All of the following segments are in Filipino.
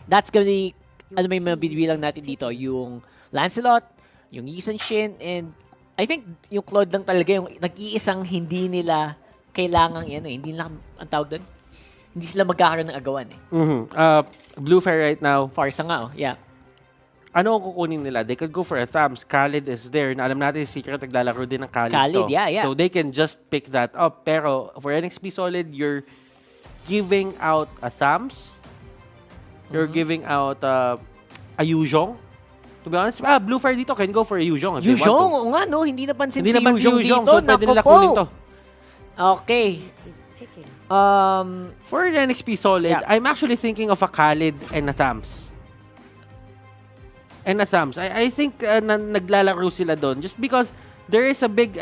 that's gonna be, ano may mabibilang natin dito, yung Lancelot, yung Yi Sun-shin, and I think yung Claude lang talaga yung nag-iisang hindi nila kailangang hindi nila, ang tawag doon, hindi sila magkakaroon ng agawan eh. Blue Fire right now, Farsa nga, yeah. ano ang kukunin nila? They could go for a Thumbs. Khalid is there. Na alam natin, Secret naglalaro din ng Khalid to. Yeah. So they can just pick that up. Pero for NXP Solid, you're giving out a Thumbs. You're giving out a Yuzhong. To be honest, Blue Fire dito can go for a Yuzhong. Yuzhong, oo nga no, hindi napansin si Yuzhong dito. So pwede nila kunin to. Okay. For the NXP Solid, Yeah. I'm actually thinking of a Khalid and a Thumbs. I think naglalaro sila doon just because there's a big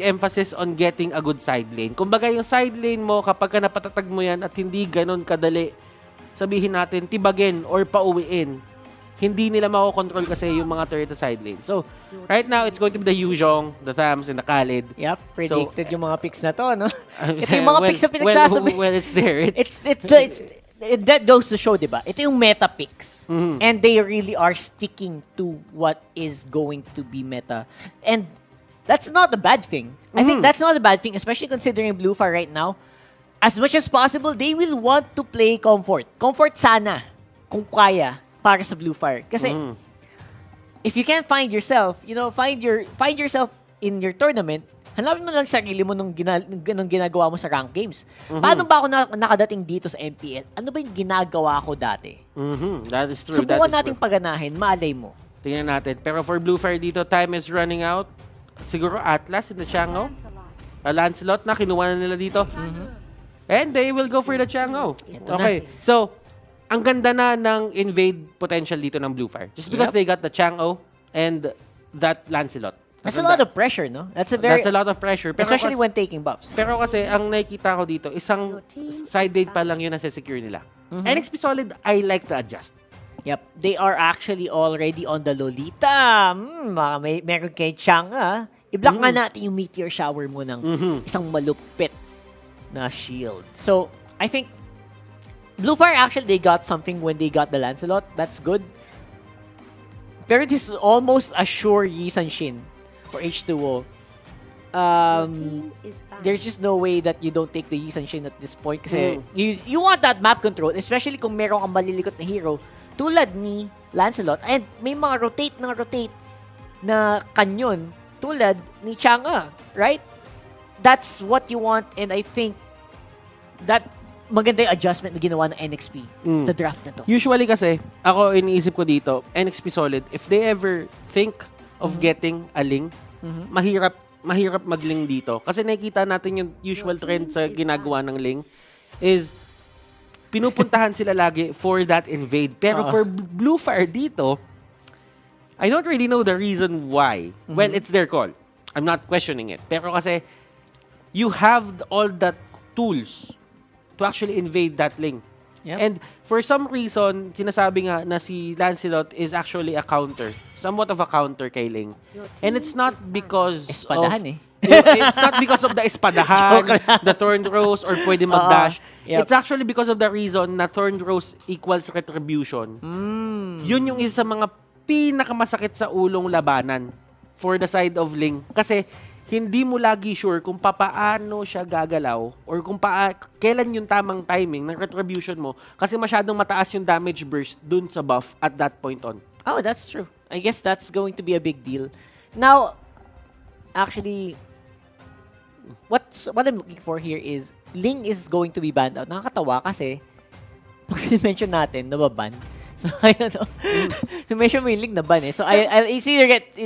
emphasis on getting a good side lane. Kumbaga yung side lane mo kapag napatatag mo yan at hindi ganon kadali, sabihin natin tibagin or pauwiin, hindi nila makokontrol kasi yung mga turret sa side lane. So, right now, it's going to be the Yuzhong, the Thumbs, and the Khalid. Yep, predicted yung mga picks na to, no? Ito yung mga well, picks na pinagsasabi. Well, it's there. That goes to show, diba? Ito yung meta picks. And they really are sticking to what is going to be meta. And that's not a bad thing. I think that's not a bad thing, especially considering Blue Fire right now. As much as possible, they will want to play comfort. Comfort sana, kung kaya, para sa Blue Fire. Kasi, if you can't find yourself, find yourself in your tournament, hanapin mo lang sarili mo nung ginagawa mo sa rank games. Paano ba ako nakadating dito sa MPL? Ano ba yung ginagawa ko dati? That is true. Subukan nating paganahin, malay mo. Tingnan natin. Pero for Blue Fire dito, time is running out. Siguro Atlas in the Chango. Lancelot na, kinuha na nila dito. And they will go for the Chango. Okay. So, ang ganda na ng invade potential dito ng Blue Fire. Just because they got the Chango and that Lancelot. That's a lot of pressure, no? That's a lot of pressure. Pero especially when taking buffs. Pero kasi, ang nakikita ko dito, isang side lane pa lang yun na secure nila. NXP Solid, I like to adjust. Yep. They are actually already on the Lolita. Meron kay Chang, I-block nga natin yung meteor shower mo ng isang malupit na shield. So, I think Blue Fire actually, they got something when they got the Lancelot. That's good. Pero this is almost a sure Yi Sun-shin for H2O. There's just no way that you don't take the Yi Sun-shin at this point kasi you want that map control, especially kung meron kang malilikot na hero tulad ni Lancelot and may mga rotate na kanyon tulad ni Chang'e, right? That's what you want, and I think that maganda yung adjustment na ginawa ng NXP sa draft na to. Usually kasi, ako iniisip ko dito, NXP Solid, if they ever think of getting a Ling, mahirap mag-Ling dito. Kasi nakikita natin yung usual trend sa ginagawa ng Ling is pinupuntahan sila lagi for that invade. Pero for Blue Fire dito, I don't really know the reason why. Well, it's their call. I'm not questioning it. Pero kasi, you have all the tools to actually invade that Ling. Yep. And for some reason, sinasabi nga na si Lancelot is actually a counter. Somewhat of a counter kay Ling. And it's not because Espadahan it's not because of the espadahan, the Thorned Rose, or pwede mag-dash. Yep. It's actually because of the reason na Thorned Rose equals retribution. Yun yung isa sa mga pinakamasakit sa ulong labanan for the side of Ling. Kasi hindi mo lagi sure kung papaano siya gagalaw or kung kailan yung tamang timing ng retribution mo kasi masyadong mataas yung damage burst dun sa buff at that point on. Oh, that's true. I guess that's going to be a big deal. Now, actually, what I'm looking for here is Ling is going to be banned out. Nakakatawa kasi pag mention natin, nababan. So, ayun, mention mo yung Ling na ban eh. So, it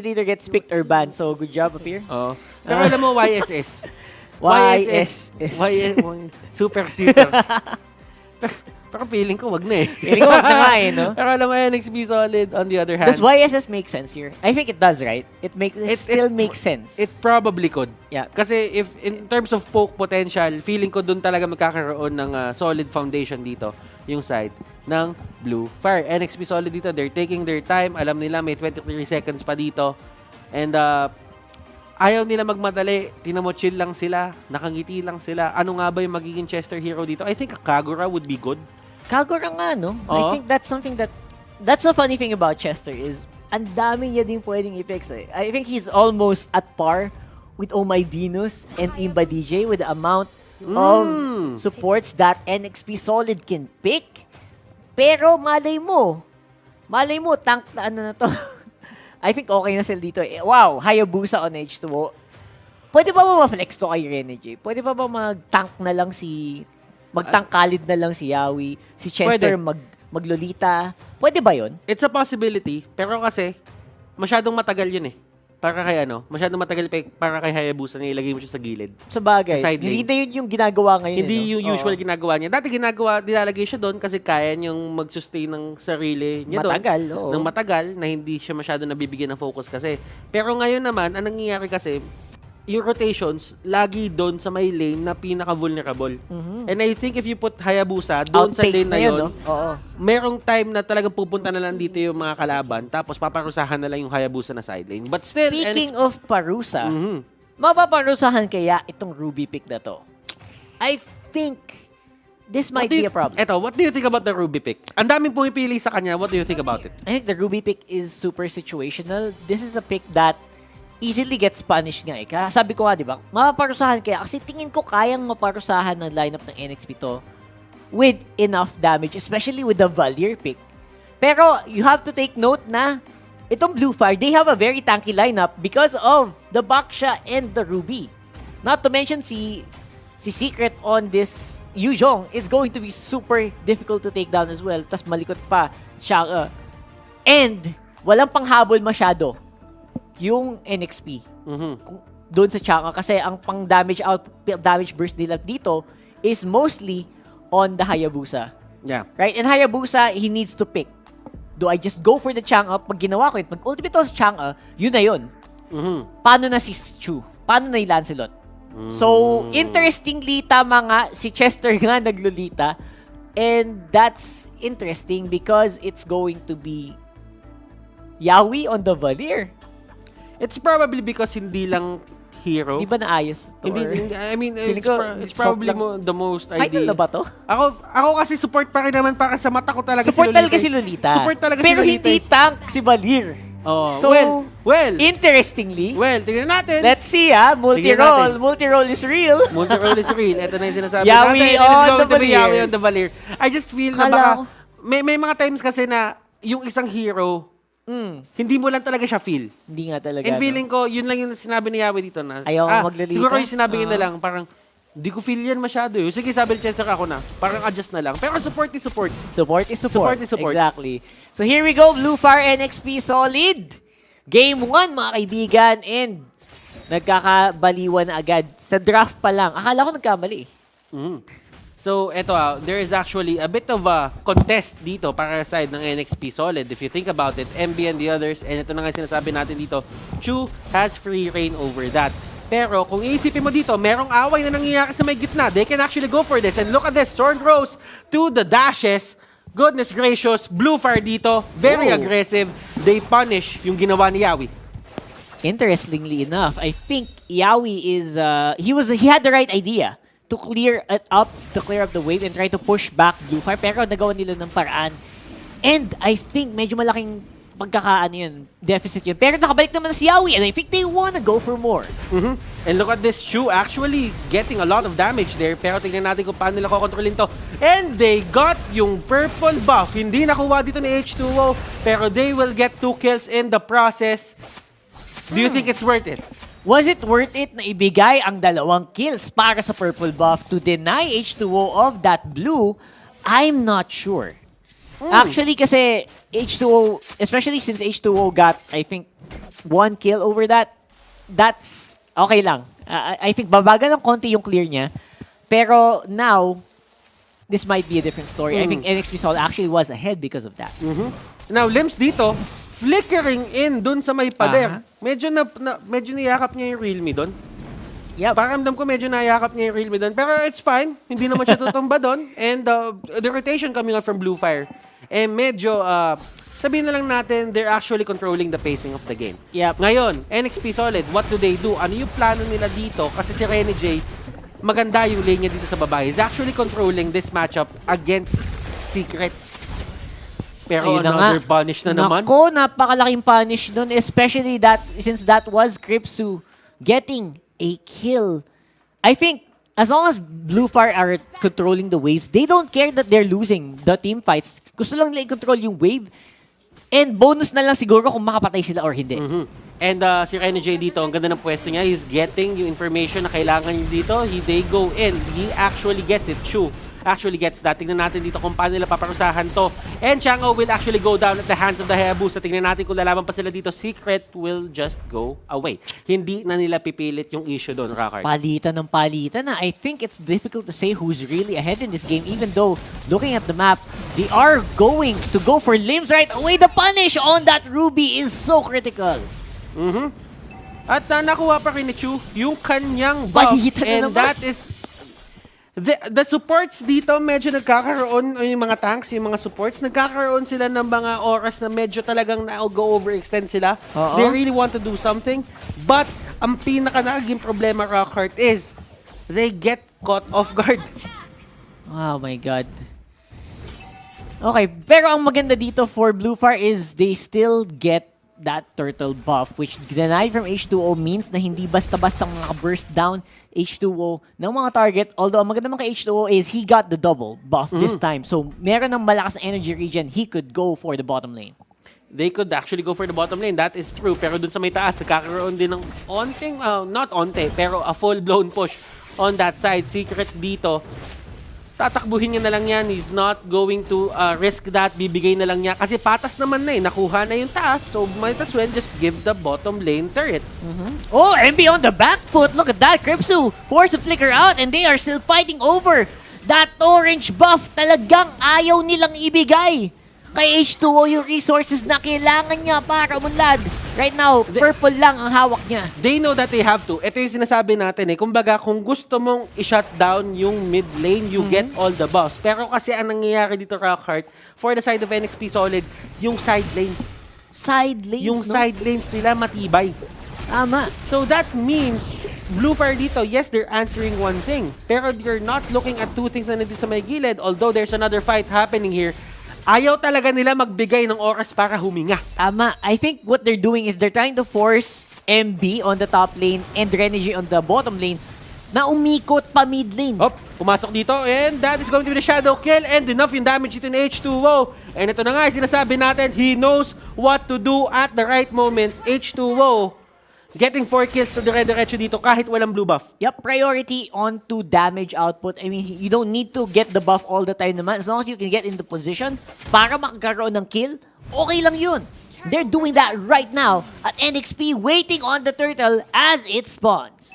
either gets picked or banned. So, good job up here. Pero alam mo, YSS. Super. Pero feeling ko wag na eh. Feeling ko wag na nga eh, no? Pero alam mo, NXP Solid, on the other hand. Does YSS make sense here? I think it does, right? It still makes sense. It probably could. Yeah. Kasi if in terms of poke potential, feeling ko dun talaga magkakaroon ng solid foundation dito, yung side ng Blue Fire. NXP Solid dito, they're taking their time. Alam nila may 23 seconds pa dito. And ayaw nila magmadali. Tingnan mo, chill lang sila. Nakangiti lang sila. Ano nga ba yung magiging Chester hero dito? I think a Kagura would be good. Kagura nga, no? I Oo. think that's something that's the funny thing about Chester is ang dami niya din pwedeng i-fix eh. I think he's almost at par with Oh My Venus and Imba DJ with the amount of supports that NXP Solid can pick. Pero malay mo, tank na ano na to. I think okay na sila dito. Wow, Hayabusa on H2O. Pwede ba ma-flex to kay Rene J? Pwede ba mag-tank na lang magtangkalid na lang si Yawi, si Chester maglolita? Pwede ba yun? It's a possibility, pero kasi masyadong matagal yun eh. Para kay masyadong matagal para kay Hayabusa na ilagay mo siya sa gilid. Sa bagay. Sa side Hindi lane. na yun yung ginagawa ngayon. Hindi yung Oo. usual ginagawa niya. Dati nilalagay siya doon kasi kaya niyang mag-sustain ng sarili niya doon. Matagal, oo. Ng matagal na hindi siya masyado nabibigyan ng focus kasi. Pero ngayon naman, ang nangyayari kasi, yung rotations, lagi doon sa may lane na pinaka-vulnerable. And I think if you put Hayabusa doon sa lane na yun, no? Oo. merong time na talagang pupunta na lang dito yung mga kalaban, tapos paparusahan na lang yung Hayabusa na side lane. But still, Speaking of parusa, mapaparusahan kaya itong Ruby pick na to? I think this might be a problem. Eto, what do you think about the Ruby pick? Ang daming pumipili sa kanya, what do you think about it? I think the Ruby pick is super situational. This is a pick that easily gets punished nga eh. Kaya sabi ko nga, di ba, mapaparusahan kaya. Kasi tingin ko kayang maparusahan ng lineup ng NXP to with enough damage, especially with the Valier pick. Pero you have to take note na itong Blue Fire, they have a very tanky lineup because of the Baksha and the Ruby. Not to mention si Secret on this Yuzhong is going to be super difficult to take down as well. Tapos malikot pa siya. And walang panghabol masyado yung NXP doon sa Chang'e kasi ang pang damage burst nila dito is mostly on the Hayabusa. Yeah. Right? And Hayabusa, he needs to pick. Do I just go for the Chang'e? Pag ginawa ko yun, pag ultimate ako sa Chang'e, yun na yun. Paano na si Chu? Paano na yung Lancelot? So, interestingly, tama nga, si Chester nga naglulita. And that's interesting because it's going to be Yawi on the Valier. It's probably because hindi lang hero. Di ba naayos to? Hindi, I mean, Feeling it's, ko, it's probably soft lang. the most Idol ideal. na ba to? Ako kasi support pa rin naman para sa mata ko talaga Support si Lolita. talaga si Lolita. Support talaga Pero si Lolita. hindi tank si Valier. Oh, So, well, interestingly, tingnan natin. let's see multi-roll. Multi-roll is real. Multi-roll is real. Ito na yung sinasabi Yawi natin. on It's going the to be Valier. Yawi on the Valier. I just feel na Kala baka, ko. may mga times kasi na yung isang hero, hindi mo lang talaga siya feel. Hindi nga talaga. And feeling ko, yun lang yung sinabi ni Yawi dito na, Ayaw maglilita? siguro yung sinabi niya na lang, parang, di ko feel yan masyado. Sige, sabi ni Chester ako na, parang adjust na lang. Pero support is support. Support is support. Support is support. Exactly. So here we go, Blue Fire NXP Solid. Game 1, mga kaibigan. And nagkakabaliwan na agad. Sa draft pa lang. Akala ko nagkamali. So, eto there is actually a bit of a contest dito para sa side ng NXP Solid. If you think about it, MB and the others, and ito na nga sinasabi natin dito, Chu has free reign over that. Pero kung iisipin mo dito, merong away na nangyayari sa may gitna. They can actually go for this. And look at this, Sword Rose to the dashes. Goodness gracious, Blue Fire dito, very aggressive. They punish yung ginawa ni Yawi. Interestingly enough, I think Yawi is, he had the right idea to clear up the wave and try to push back Blue Fire. Pero nagawa nila ng paraan. And I think medyo malaking deficit yun. Pero nakabalik naman si Yawi and I think they wanna go for more. And look at this, Chu actually getting a lot of damage there. Pero tingnan natin kung paano nila kokontrolin to. And they got yung purple buff. Hindi nakuha dito ni H2O. Pero they will get 2 kills in the process. Do you think it's worth it? Was it worth it na ibigay ang 2 kills para sa purple buff to deny H2O of that blue? I'm not sure. Actually, kasi H2O, especially since H2O got, I think, 1 kill over that, that's okay lang. I think babagal ng konti yung clear niya. Pero now, this might be a different story. I think NXP Sol actually was ahead because of that. Now, Limbs dito, flickering in dun sa may pader. Medyo niyakap niya yung Realme dun. Yep. Paramdam ko medyo nayakap niya yung Realme dun. Pero it's fine. Hindi naman siya tutumba dun. And the rotation coming out from Blue Fire. And medyo, sabihin na lang natin, they're actually controlling the pacing of the game. Yep. Ngayon, NXP Solid, what do they do? Ano yung plano nila dito? Kasi si Rene J, maganda yung lane niya dito sa baba. He's actually controlling this matchup against Secret. Pero Ayun na another nga. punish na naman. Nako, napakalaking punish dun. Especially that, since that was Kripsu getting a kill. I think, as long as Bluefire are controlling the waves, they don't care that they're losing the team fights. Gusto lang nila i-control yung wave. And bonus na lang siguro kung makapatay sila or hindi. And si Rene J dito, ang ganda ng pwesto niya. He's getting yung information na kailangan niya dito. They go in. He actually gets it. Chu actually gets that. Tingnan natin dito kung paano nila paparusahan to. And Chang'o will actually go down at the hands of the Hayabusa. Tingnan natin kung lalaban pa sila dito. Secret will just go away. Hindi na nila pipilit yung issue doon, Rockart. Palitan ng palitan na. I think it's difficult to say who's really ahead in this game, even though, looking at the map, they are going to go for limbs right away. The punish on that Ruby is so critical. At nakuha pa rin ni Chu yung kanyang buff. Palitan na And naman. that is... The supports dito, medyo nagkakaroon, yung mga tanks, yung mga supports, nagkakaroon sila ng mga oras na medyo talagang na-go-overextend sila. They really want to do something. But, ang pinaka-naging problema, Rockheart, is they get caught off guard. Oh my God. Okay, pero ang maganda dito for Bluefire is they still get that turtle buff, which denied from H2O means na hindi basta-basta maka-burst down H2O ng mga target. Although, ang maganda naman kay H2O is he got the double buff this time. So, meron ng malakas na energy regen, he could go for the bottom lane. They could actually go for the bottom lane. That is true. Pero dun sa may taas, nagkakaroon din ng onting, not onte, pero a full-blown push on that side. Secret dito, tatakbuhin niya na lang yan. He's not going to risk that. Bibigay na lang niya. Kasi patas naman na eh. Nakuha na yung taas. So, might as well just give the bottom lane turret. Oh, MB on the back foot. Look at that. Kripsu forced to flicker out and they are still fighting over that orange buff. Talagang ayaw nilang ibigay kay H2O yung resources na kailangan niya para umunlad. Right now, purple lang ang hawak niya. They know that they have to. Ito yung sinasabi natin eh. Kumbaga, kung gusto mong i-shut down yung mid lane, you get all the buffs. Pero kasi ang nangyayari dito, Rockheart, for the side of NXP Solid, yung side lanes. Side lanes, Yung no? side lanes nila matibay. Tama. So that means, Bluefire dito, yes, they're answering one thing. Pero they're not looking at two things na nandito sa may gilid. Although there's another fight happening here, ayaw talaga nila magbigay ng oras para huminga. Tama. I think what they're doing is they're trying to force MB on the top lane and Renegi on the bottom lane na umikot pa mid lane. Hop, pumasok dito and that is going to be the shadow kill and enough yung damage ito ni H2O. And ito na nga, sinasabi natin, he knows what to do at the right moments. H2O getting 4 kills na dire-diretso dito kahit walang blue buff. Yep, priority on to damage output. I mean, you don't need to get the buff all the time naman. As long as you can get into position para makakaroon ng kill, okay lang yun. They're doing that right now at NXP, waiting on the turtle as it spawns.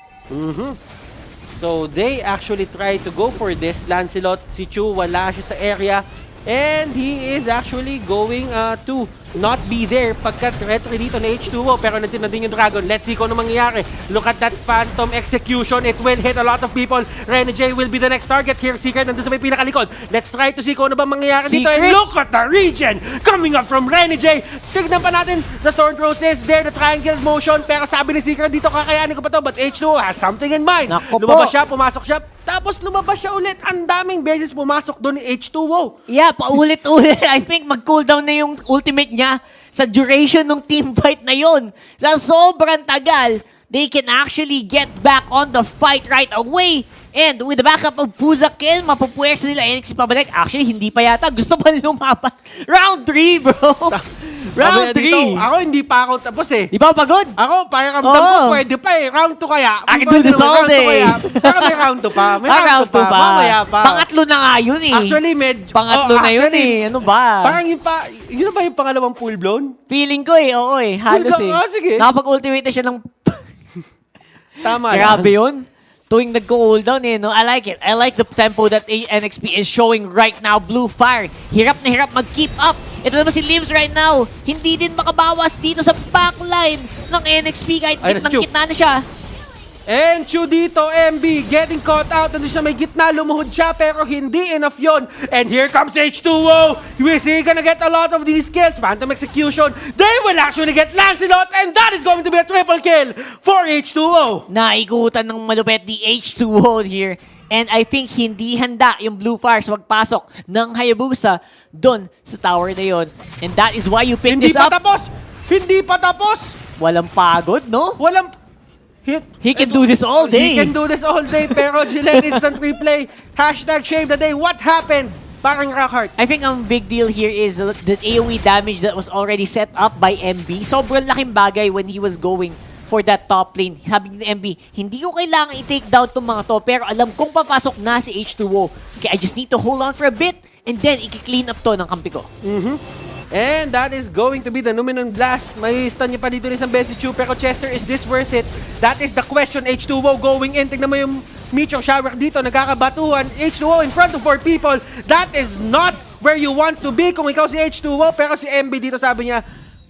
So they actually try to go for this. Lancelot, si Chu, wala siya sa area. And he is actually going to not be there pagka retry dito na H2O. Pero nandiyan na din yung Dragon. Let's see kung ano mangyayari. Look at that Phantom execution. It will hit a lot of people. Rene J will be the next target here. Secret nandun sa may pinakalikod. Let's try to see kung ano ba mangyayari dito. And look at the regen coming up from Rene J. Tignan pa natin. The Thorn Rose is there. The triangle motion. Pero sabi ni Secret dito, kakayanin ko pa to. But H2O has something in mind. Nako po. Lumabas siya, pumasok siya. Tapos lumabas siya ulit. Ang daming beses pumasok doon ni H2O. Yeah, paulit-ulit. I think mag-cooldown na yung ultimate niya sa duration ng team fight na yon. Sa sobrang tagal, they can actually get back on the fight right away. And with the backup of Puza kill, mapupuwersa nila NXT pabalik. Actually, hindi pa yata. Gusto pa lumapat. Round 3, bro. Round 3. Ako hindi pa ako tapos eh. Di ba pagod? Ako, pakiramdam ko pwede pa eh. Round 2 kaya. I can do this all day. Pero may round 2 pa. May round 2 pa. Mamaya pa. Pangatlo na nga yun eh. Actually, medyo... Pangatlo na yun eh. Ano ba? Parang yun pa... Yun na ba yung pangalawang full blown? Feeling ko eh. Oo eh. Halos eh. Sige. Nakapag-ultimate na siya ng... Tama lang. Grabe yun. Tuwing nagko-cooldown eh, no? I like it. I like the tempo that NXP is showing right now. Bluefire, hirap na hirap mag-keep up. Ito naman si Limbs right now. Hindi din makabawas dito sa backline ng NXP kahit kitnang-kitna na siya. And Chu dito, MB, getting caught out. Nandun siya may gitna, lumuhod siya, pero hindi enough yon. And here comes H2O. We see gonna get a lot of these kills. Phantom execution. They will actually get Lancelot, and that is going to be a triple kill for H2O. Naikutan ng malupet the H2O here. And I think hindi handa yung Blue Fires magpasok ng Hayabusa doon sa tower na yon. And that is why you pick Hindi this pa up. tapos! Hindi pa tapos! Walang pagod, no? Walang... He can do this all day. He can do this all day, pero Gillette instant replay. Hashtag shave the day. What happened? Parang Rockhart. I think ang big deal here is the AoE damage that was already set up by MB. Sobrang laking bagay when he was going for that top lane. Sabi ni MB, hindi ko kailangan i-take down itong mga to, pero alam kong papasok na si H2O. Okay, I just need to hold on for a bit, and then i-clean up to ng kampi ko. And that is going to be the Numenon Blast. May stun niya pa dito ng isang beses si Chu, pero Chester, is this worth it? That is the question. H2O going in. Tignan mo yung Meteor Shower dito, nagkakabatuhan. H2O in front of 4 people. That is not where you want to be kung ikaw si H2O. Pero si MB dito sabi niya,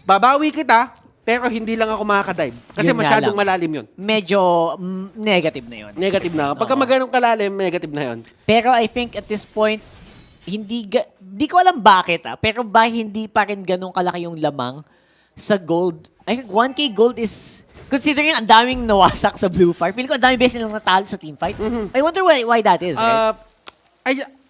babawi kita, pero hindi lang ako makakadive. Kasi Yun nga masyadong lang. malalim yun. Medyo negative na yun. Negative na. Pagka maganong kalalim, negative na yun. Pero I think at this point, di ko alam bakit pero ba hindi pa rin ganun kalaki yung lamang sa gold. I think 1k gold is, considering ang daming nawasak sa Blue Fire, feeling ko ang daming beses nilang natalo sa teamfight. I wonder why that is, right?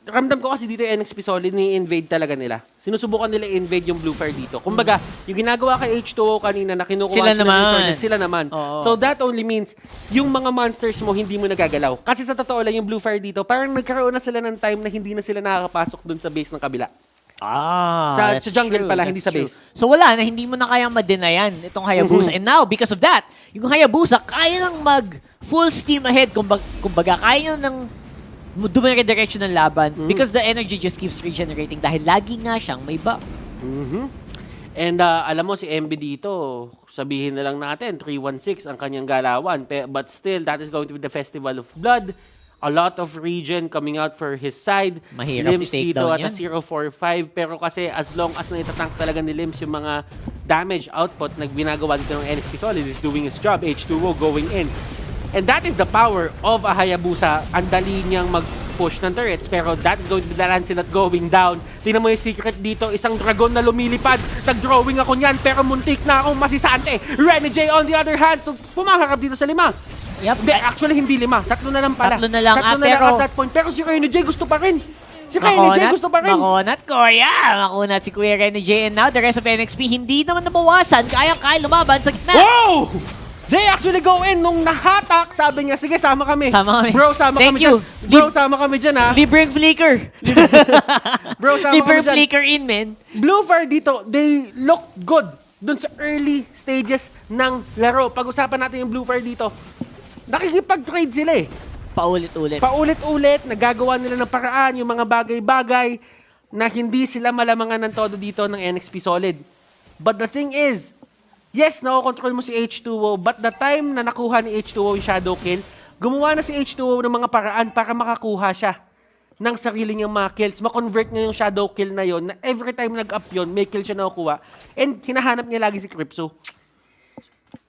Ramdam ko kasi dito yung NXP Solid, ni-invade talaga nila. Sinusubukan nila i-invade yung Blue Fire dito. Kumbaga, yung ginagawa kay H2O kanina na kinukuha Sila ng naman. resources, sila naman. Oo. So that only means, yung mga monsters mo hindi mo nagagalaw. Kasi sa totoo lang, yung Blue Fire dito, parang nagkaroon na sila ng time na hindi na sila nakakapasok dun sa base ng kabila. Sa jungle pala, hindi sa base. So wala na, hindi mo na kayang ma-denayan itong Hayabusa. And now, because of that, yung Hayabusa, kaya nang mag full steam ahead. Kumbaga, kaya nang dumire-direction ng laban because the energy just keeps regenerating dahil lagi nga siyang may buff. And alam mo, si MB dito, sabihin na lang natin, 316 ang kanyang galawan. But still, that is going to be the Festival of Blood. A lot of regen coming out for his side. Mahirap Limbs i-take dito down at a 045. Pero kasi as long as naitatank talaga ni Limbs yung mga damage output na ginagawa dito ng NXP Solid is doing his job. H2O going in. And that is the power of a Hayabusa. Ang dali niyang mag-push ng turrets, pero that is going to be the Lancelot going down. Tingnan mo yung secret dito, isang dragon na lumilipad. Nag-drawing ako niyan, pero muntik na akong masisante. Renny J on the other hand, pumaharap dito sa 5. Yep. Actually, hindi 5. 3 na lang pala. 3 na lang, Tatlo na lang at that point. Pero si Renny J gusto pa rin. Si Renny J gusto pa rin. Makunat ko, yeah. Makunat si Kuya Renny J. And now, the rest of NXP, hindi naman nabawasan. Kaya lumaban sa gitna. Wow! They actually go in nung nahatak. Sabi niya, sige, sama kami. Sama kami. Bro, sama Thank kami you. dyan. Bro, sama kami dyan, ha? Libreng flicker. Bro, sama Libreng kami dyan. flicker in, man. Blue Fire dito, they look good dun sa early stages ng laro. Pag-usapan natin yung Blue Fire dito, nakikipag-trade sila eh. Paulit-ulit. Paulit-ulit, nagagawa nila ng paraan, yung mga bagay-bagay na hindi sila malamangan ng todo dito ng NXP Solid. But the thing is, yes, nakokontrol mo si H2O, but the time na nakuha ni H2O yung shadow kill, gumawa na si H2O ng mga paraan para makakuha siya ng sarili niyang mga kills. Ma-convert niya yung shadow kill na yon na every time nag-up yun, may kill siya nakukuha. And hinahanap niya lagi si Crypso.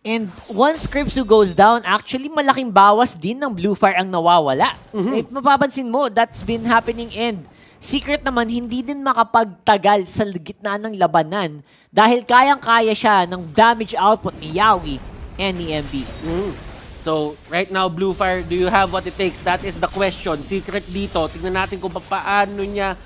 And once Crypso goes down, actually malaking bawas din ng Blue Fire ang nawawala. If mapapansin mo, that's been happening and Secret naman, hindi din makapagtagal sa gitna ng labanan dahil kayang-kaya siya ng damage output ni Yawi and ni MB. So, right now, Blue Fire, do you have what it takes? That is the question. Secret dito. Tingnan natin kung paano niya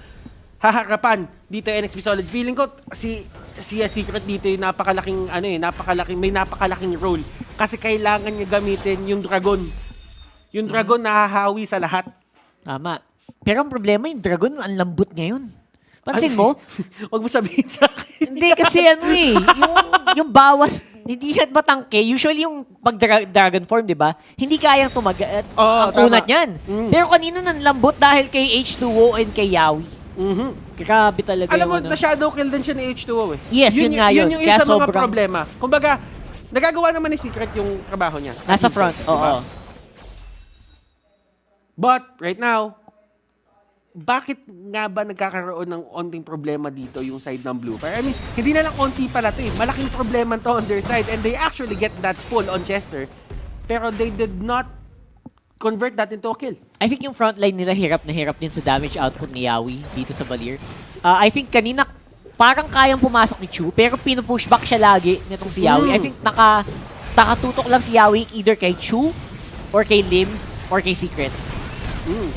haharapan dito NXP Solid. Feeling ko, si Secret dito yung may napakalaking role. Kasi kailangan niya gamitin yung Dragon. Yung Dragon nahahawi sa lahat. Tama. Pero ang problema, yung Dragon, ang lambot ngayon. Pansin mo? Huwag mo sabihin sa akin. Hindi kasi yung bawas, hindi siya matangke. Usually yung pag dragon form, di ba? Hindi kayang tumagat ang kunat niyan. Pero kanina nang lambot dahil kay H2O and kay Yawi. Grabe talaga. Alam mo, na-shadow kill din siya ni H2O eh. Yes, yun nga yun. Yun yung isa mga problema. Kumbaga, nagagawa naman ni Secret yung trabaho niya. Nasa front, oo. But, right now, bakit nga ba nagkakaroon ng onting problema dito yung side ng Blue Fire? I mean, hindi na lang onti pala to eh. Malaking problema to on their side and they actually get that pull on Chester. Pero they did not convert that into a kill. I think yung frontline nila hirap na hirap din sa damage output ni Yawi dito sa Valir. I think kanina parang kayang pumasok ni Chu pero pinupushback siya lagi nitong si Yawi. I think nakatutok lang si Yawi either kay Chu or kay Limbs or kay Secret.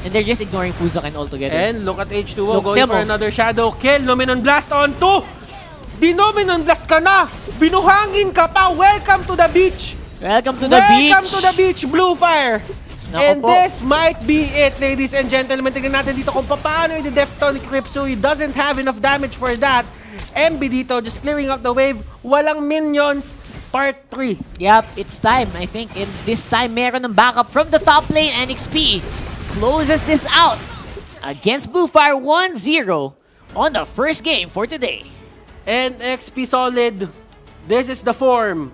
And they're just ignoring Fuzoken altogether. And look at H2O Look, going for Temo. another shadow kill. Luminon Blast on 2. Dinominon Blast ka na. Binuhangin ka pa. Welcome to the beach. Welcome to the beach! Welcome to the beach, Blue Fire. Nako And po. this might be it, ladies and gentlemen. Tignan natin dito kung paano i-defton ni Kripsui. Doesn't have enough damage for that. MB dito, just clearing up the wave. Walang minions. Part 3. Yep, it's time, I think. And this time, meron ng backup from the top lane. NXP closes this out against Blue Fire 1-0 on the first game for today. And XP Solid, this is the form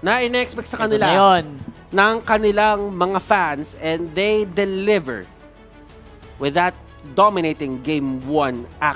na in-expect sa Ito na kanila yun. ng kanilang mga fans, and they deliver with that dominating Game 1 action.